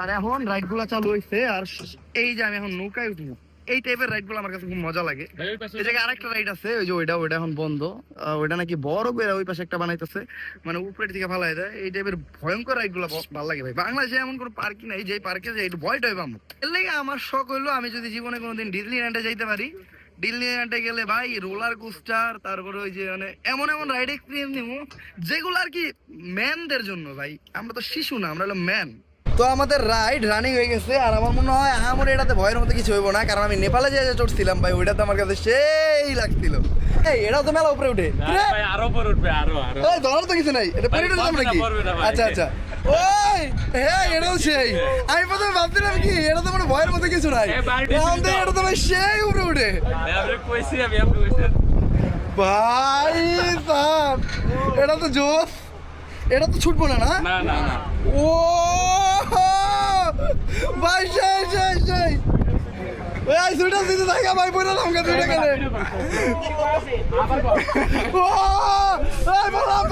আর এখন রাইড গুলা চালু হয়েছে, আর এই যে আমি এখন নৌকায় উঠবো, এই টাইপের রাইড গুলো আমার কাছে খুব মজা লাগে। এই জায়গায় আরেকটা রাইড আছে, ওই যে ওইটা এখন বন্ধ। ওইটা নাকি বড় করে ওই পাশে একটা বানাইতেছে, মানে উপরের দিকে ফালাই দেয়। এই টাইপের ভয়ঙ্কর রাইড গুলো ভালো লাগে ভাই। বাংলাদেশে এমন কোনো পার্কই নাই যে পার্কে যাই একটু ভয় টয় পাবো। এর লাগে আমার শখ হইলো আমি যদি জীবনে কোনোদিন ডিজনিল্যান্ডে যাইতে পারি, ডিজনিল্যান্ডে গেলে ভাই রোলার কোস্টার, তারপরে ওই যে মানে এমন এমন রাইড এক্সপিরিয়েন্স নিবো যেগুলো আর কি ম্যানদের জন্য ভাই। আমরা তো শিশু না, আমরা হলো ম্যান। তো আমাদের রাইড রানিং হয়ে গেছে, আর আমার মনে হয় আমার এটাতে ভয়ের মতো কিছু হইব না, কারণ আমি নেপালে যে চড়ছিলাম ভাই, ওইটাতে আমার কাছে সেই লাগছিল। এই এটাও তো মেলা উপরে উঠে, আরো উপরে উঠবে, আরো আরো ধরার তো কিছু নাই, এটা পরে উঠলাম নাকি? আচ্ছা আচ্ছা, ওই হ্যাঁ এটাও সেই। আমি প্রথমে ভাবছিলাম কি এটা তো মানে ভয়ের মতো কিছু নাই, এটা তো ভাই সেই উপরে উঠে। ভাই সাব এটা তো জোস, এটা তো ছুটবো না না? ও ভাই সেই সেই সেই, এই সুইটা দিতে থাকা ভাই বলে আমাকে দুইটা গেলে। ও এই বললাম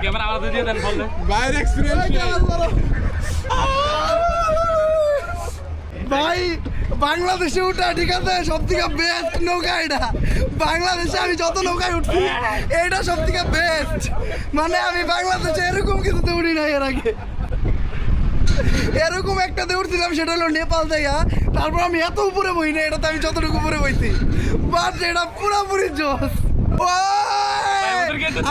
ক্যামেরা আলাদা দিয়ে দেন বললে বাইরের এক্সপেরিয়েন্স ভাই। বাংলাদেশে উঠা ঠিক আছে, সব থেকে বেস্ট নৌকা এটা। বাংলাদেশে আমি যত নৌকায় উঠছি এইটা সব থেকে বেস্ট। মানে আমি বাংলাদেশে এরকম কিছুতে উঠি নাই এর আগে। এরকম একটাতে উঠছিলাম, সেটা হলো নেপাল জায়গা। তারপর আমি এত উপরে বই না, এটাতে আমি যতটুকু উপরে বইছি, বাট এটা পুরোপুরি জোস।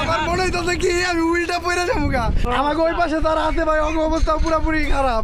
আমার মনে হইতেছে কি আমি উল্টা পড়ে যাবো গা। আমাকে ওই পাশে তারা আছে ভাই, অবস্থা পুরোপুরি খারাপ।